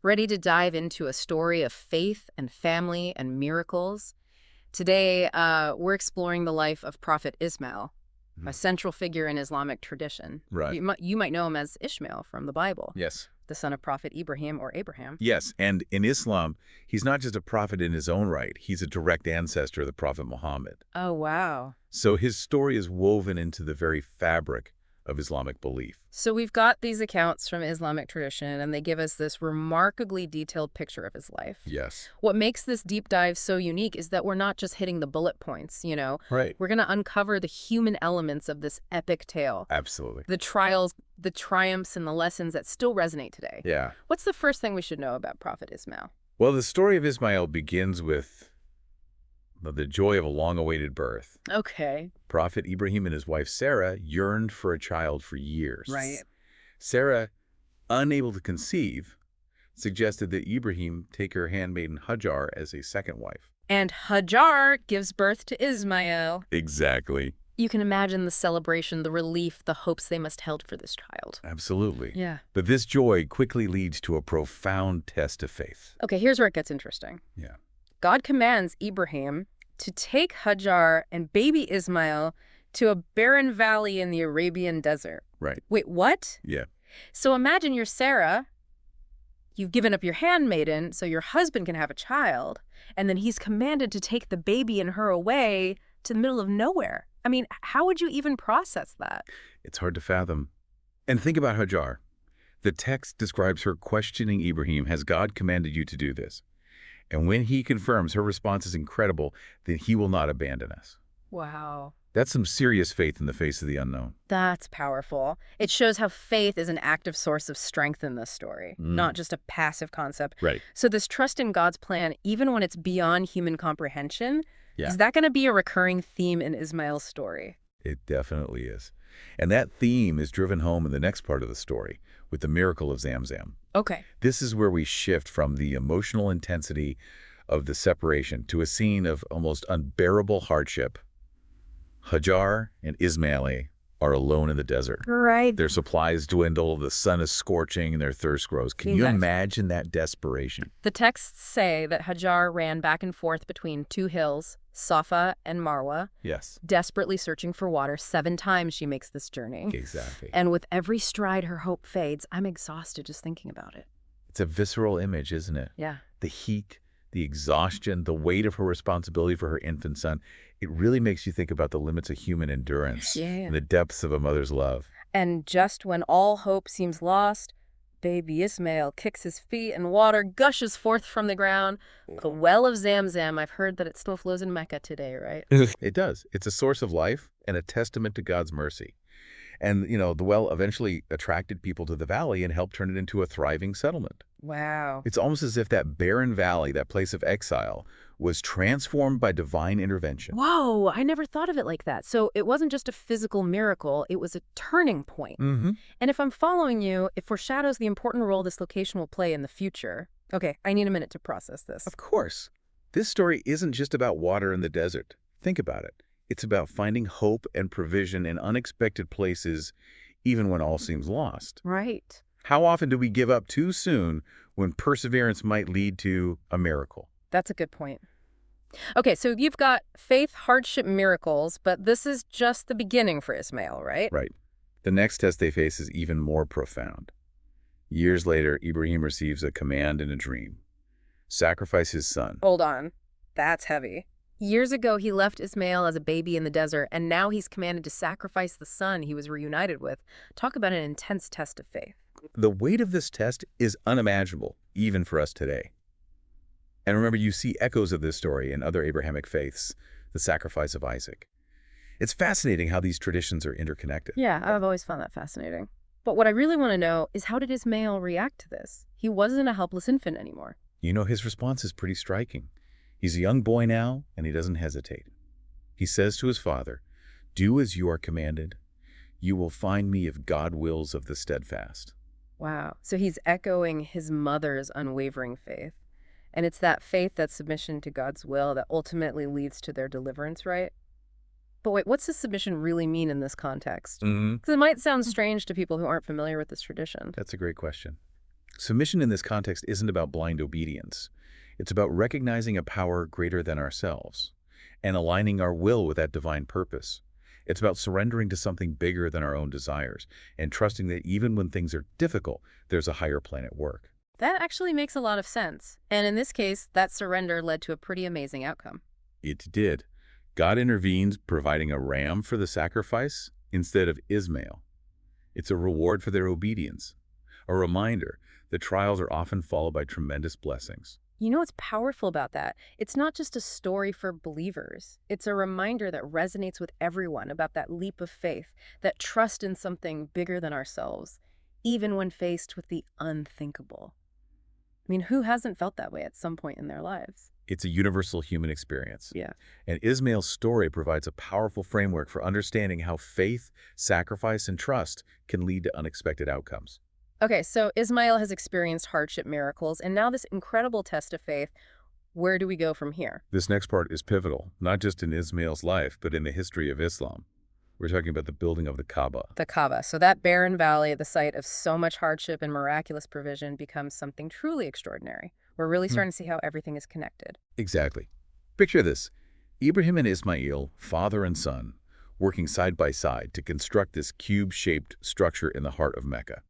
Ready to dive into a story of faith and family and miracles? Today, we're exploring the life of Prophet Ismail, a Mhm. central figure in Islamic tradition. Right. You might know him as Ishmael from the Bible, Yes. the son of Prophet Ibrahim or Abraham. Yes, and in Islam, he's not just a prophet in his own right. He's a direct ancestor of the Prophet Muhammad. Oh, wow. So his story is woven into the very fabric of Islamic belief. So we've got these accounts from Islamic tradition, and they give us this remarkably detailed picture of his life. Yes. What makes this deep dive so unique is that we're not just hitting the bullet points, Right. We're going to uncover the human elements of this epic tale. Absolutely. The trials, the triumphs, and the lessons that still resonate today. Yeah. What's the first thing we should know about Prophet Ismail? Well, the story of Ismail begins with the joy of a long-awaited birth. Okay. Prophet Ibrahim and his wife Sarah yearned for a child for years. Right. Sarah, unable to conceive, suggested that Ibrahim take her handmaiden Hajar as a second wife. And Hajar gives birth to Ismail. Exactly. You can imagine the celebration, the relief, the hopes they must held for this child. Absolutely. Yeah. But this joy quickly leads to a profound test of faith. Okay, here's where it gets interesting. Yeah. God commands Ibrahim to take Hajar and baby Ismail to a barren valley in the Arabian desert. Right. Wait, what? Yeah. So imagine you're Sarah, you've given up your handmaiden so your husband can have a child, and then he's commanded to take the baby and her away to the middle of nowhere. I mean, how would you even process that? It's hard to fathom. And think about Hajar. The text describes her questioning Ibrahim, has God commanded you to do this? And when he confirms, her response is incredible, that he will not abandon us. Wow. That's some serious faith in the face of the unknown. That's powerful. It shows how faith is an active source of strength in this story, not just a passive concept. Right. So this trust in God's plan, even when it's beyond human comprehension, Yeah. is that going to be a recurring theme in Ismail's story? It definitely is. And that theme is driven home in the next part of the story, with the miracle of Zamzam. Okay. This is where we shift from the emotional intensity of the separation to a scene of almost unbearable hardship. Hajar and Isma'il are alone in the desert. Right. Their supplies dwindle, the sun is scorching, and their thirst grows. Can you imagine that desperation? The texts say that Hajar ran back and forth between two hills, Safa and Marwa, Yes. desperately searching for water. 7 times she makes this journey. Exactly. And with every stride, her hope fades. I'm exhausted just thinking about it. It's a visceral image, isn't it? Yeah. The heat, the exhaustion, the weight of her responsibility for her infant son. It really makes you think about the limits of human endurance and the depths of a mother's love. And just when all hope seems lost, baby Ismail kicks his feet and water gushes forth from the ground. The well of Zamzam, I've heard that it still flows in Mecca today, right? It does. It's a source of life and a testament to God's mercy. And, the well eventually attracted people to the valley and helped turn it into a thriving settlement. Wow. It's almost as if that barren valley, that place of exile, was transformed by divine intervention. Whoa, I never thought of it like that. So it wasn't just a physical miracle, it was a turning point. Mm-hmm. And if I'm following you, it foreshadows the important role this location will play in the future. Okay, I need a minute to process this. Of course. This story isn't just about water in the desert. Think about it. It's about finding hope and provision in unexpected places, even when all seems lost. Right. How often do we give up too soon when perseverance might lead to a miracle? That's a good point. Okay, so you've got faith, hardship, miracles, but this is just the beginning for Ismail, right? Right. The next test they face is even more profound. Years later, Ibrahim receives a command in a dream. Sacrifice his son. Hold on. That's heavy. Years ago, he left Ismail as a baby in the desert, and now he's commanded to sacrifice the son he was reunited with. Talk about an intense test of faith. The weight of this test is unimaginable, even for us today. And remember, you see echoes of this story in other Abrahamic faiths, the sacrifice of Isaac. It's fascinating how these traditions are interconnected. Yeah, I've always found that fascinating. But what I really want to know is, how did Ismail react to this? He wasn't a helpless infant anymore. His response is pretty striking. He's a young boy now, and he doesn't hesitate. He says to his father, "Do as you are commanded. You will find me if God wills of the steadfast." Wow. So he's echoing his mother's unwavering faith. And it's that faith, that submission to God's will, that ultimately leads to their deliverance, right? But wait, what's the submission really mean in this context? Mm-hmm. Because it might sound strange to people who aren't familiar with this tradition. That's a great question. Submission in this context isn't about blind obedience. It's about recognizing a power greater than ourselves and aligning our will with that divine purpose. It's about surrendering to something bigger than our own desires and trusting that even when things are difficult, there's a higher plan at work. That actually makes a lot of sense. And in this case, that surrender led to a pretty amazing outcome. It did. God intervenes, providing a ram for the sacrifice instead of Ismael. It's a reward for their obedience, a reminder that trials are often followed by tremendous blessings. You know what's powerful about that? It's not just a story for believers. It's a reminder that resonates with everyone about that leap of faith, that trust in something bigger than ourselves, even when faced with the unthinkable. I mean, who hasn't felt that way at some point in their lives? It's a universal human experience. Yeah. And Ismael's story provides a powerful framework for understanding how faith, sacrifice, and trust can lead to unexpected outcomes. Okay, so Ismail has experienced hardship miracles, and now this incredible test of faith. Where do we go from here? This next part is pivotal, not just in Ismael's life, but in the history of Islam. We're talking about the building of the Kaaba. The Kaaba. So that barren valley, the site of so much hardship and miraculous provision, becomes something truly extraordinary. We're really starting to see how everything is connected. Exactly. Picture this. Ibrahim and Ismail, father and son, working side by side to construct this cube-shaped structure in the heart of Mecca.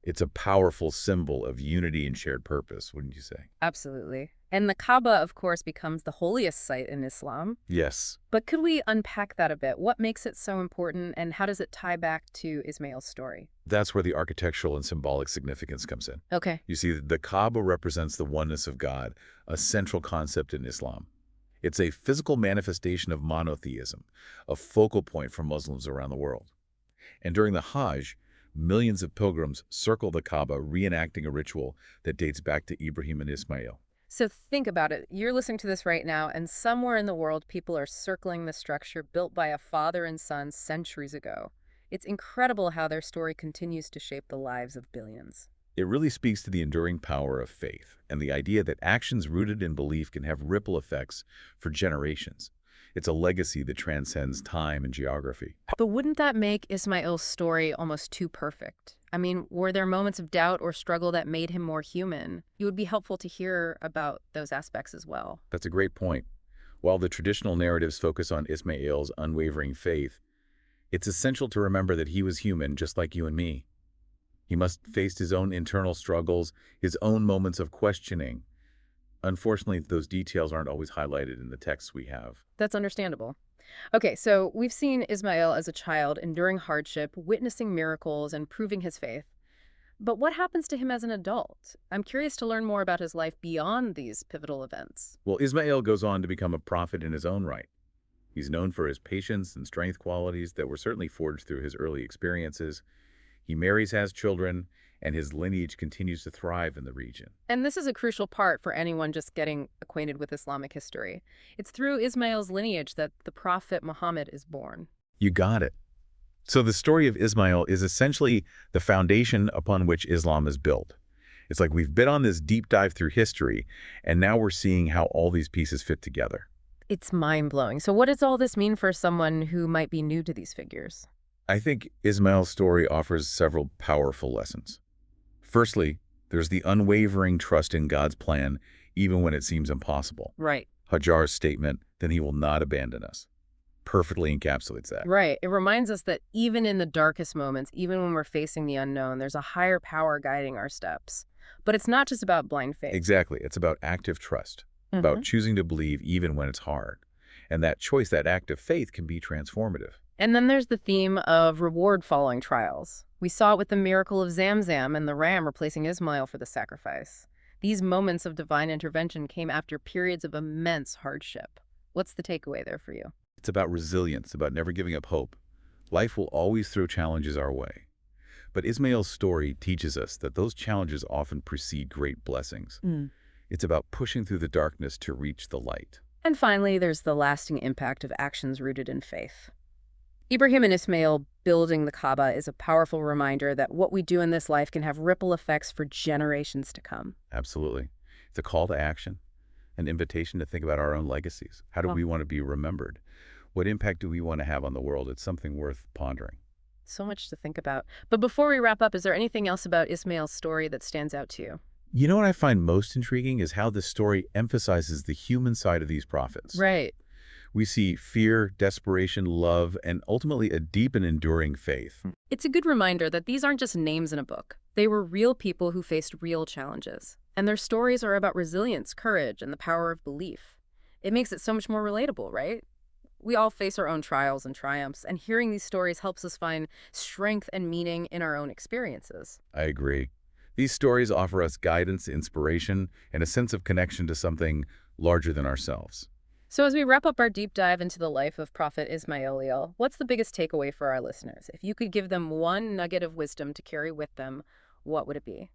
It's a powerful symbol of unity and shared purpose, wouldn't you say? Absolutely. And the Kaaba, of course, becomes the holiest site in Islam. Yes. But could we unpack that a bit? What makes it so important, and how does it tie back to Ismail's story? That's where the architectural and symbolic significance comes in. Okay. You see, the Kaaba represents the oneness of God, a central concept in Islam. It's a physical manifestation of monotheism, a focal point for Muslims around the world. And during the Hajj, millions of pilgrims circle the Kaaba, reenacting a ritual that dates back to Ibrahim and Ismail. So think about it. You're listening to this right now, and somewhere in the world, people are circling the structure built by a father and son centuries ago. It's incredible how their story continues to shape the lives of billions. It really speaks to the enduring power of faith and the idea that actions rooted in belief can have ripple effects for generations. It's a legacy that transcends time and geography. But wouldn't that make Ismail's story almost too perfect? I mean, were there moments of doubt or struggle that made him more human? It would be helpful to hear about those aspects as well. That's a great point. While the traditional narratives focus on Ismail's unwavering faith, it's essential to remember that he was human just like you and me. He must have faced his own internal struggles, his own moments of questioning. Unfortunately, those details aren't always highlighted in the texts we have. That's understandable. Okay, so we've seen Ismail as a child enduring hardship, witnessing miracles, and proving his faith. But what happens to him as an adult? I'm curious to learn more about his life beyond these pivotal events. Well, Ismail goes on to become a prophet in his own right. He's known for his patience and strength qualities that were certainly forged through his early experiences. He marries, has children, and his lineage continues to thrive in the region. And this is a crucial part for anyone just getting acquainted with Islamic history. It's through Ismail's lineage that the Prophet Muhammad is born. You got it. So the story of Ismail is essentially the foundation upon which Islam is built. It's like we've been on this deep dive through history, and now we're seeing how all these pieces fit together. It's mind-blowing. So what does all this mean for someone who might be new to these figures? I think Ismail's story offers several powerful lessons. Firstly, there's the unwavering trust in God's plan, even when it seems impossible. Right. Hajar's statement, "Then he will not abandon us," perfectly encapsulates that. Right. It reminds us that even in the darkest moments, even when we're facing the unknown, there's a higher power guiding our steps. But it's not just about blind faith. Exactly. It's about active trust, about choosing to believe even when it's hard. And that choice, that act of faith, can be transformative. And then there's the theme of reward following trials. We saw it with the miracle of Zamzam and the ram replacing Ismail for the sacrifice. These moments of divine intervention came after periods of immense hardship. What's the takeaway there for you? It's about resilience, about never giving up hope. Life will always throw challenges our way. But Ismail's story teaches us that those challenges often precede great blessings. It's about pushing through the darkness to reach the light. And finally, there's the lasting impact of actions rooted in faith. Ibrahim and Ismail building the Kaaba is a powerful reminder that what we do in this life can have ripple effects for generations to come. Absolutely. It's a call to action, an invitation to think about our own legacies. How do we want to be remembered? What impact do we want to have on the world? It's something worth pondering. So much to think about. But before we wrap up, is there anything else about Ismail's story that stands out to you? You know what I find most intriguing is how this story emphasizes the human side of these prophets. Right. We see fear, desperation, love, and ultimately a deep and enduring faith. It's a good reminder that these aren't just names in a book. They were real people who faced real challenges. And their stories are about resilience, courage, and the power of belief. It makes it so much more relatable, right? We all face our own trials and triumphs, and hearing these stories helps us find strength and meaning in our own experiences. I agree. These stories offer us guidance, inspiration, and a sense of connection to something larger than ourselves. So as we wrap up our deep dive into the life of Prophet Ismail, what's the biggest takeaway for our listeners? If you could give them one nugget of wisdom to carry with them, what would it be?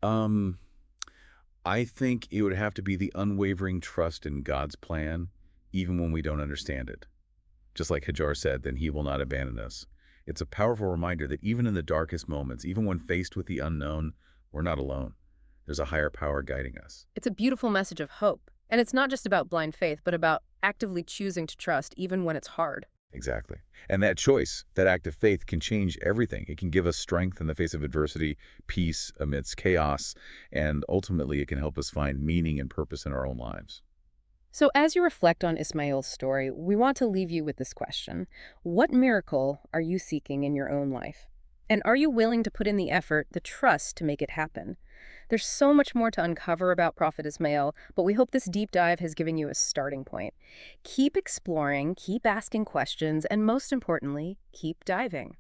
Um, I think it would have to be the unwavering trust in God's plan, even when we don't understand it. Just like Hajar said, then he will not abandon us. It's a powerful reminder that even in the darkest moments, even when faced with the unknown, we're not alone. There's a higher power guiding us. It's a beautiful message of hope. And it's not just about blind faith, but about actively choosing to trust even when it's hard. Exactly. And that choice, that act of faith can change everything. It can give us strength in the face of adversity, peace amidst chaos, and ultimately it can help us find meaning and purpose in our own lives. So as you reflect on Ismail's story, we want to leave you with this question. What miracle are you seeking in your own life? And are you willing to put in the effort, the trust to make it happen? There's so much more to uncover about Prophet Ismail, but we hope this deep dive has given you a starting point. Keep exploring, keep asking questions, and most importantly, keep diving.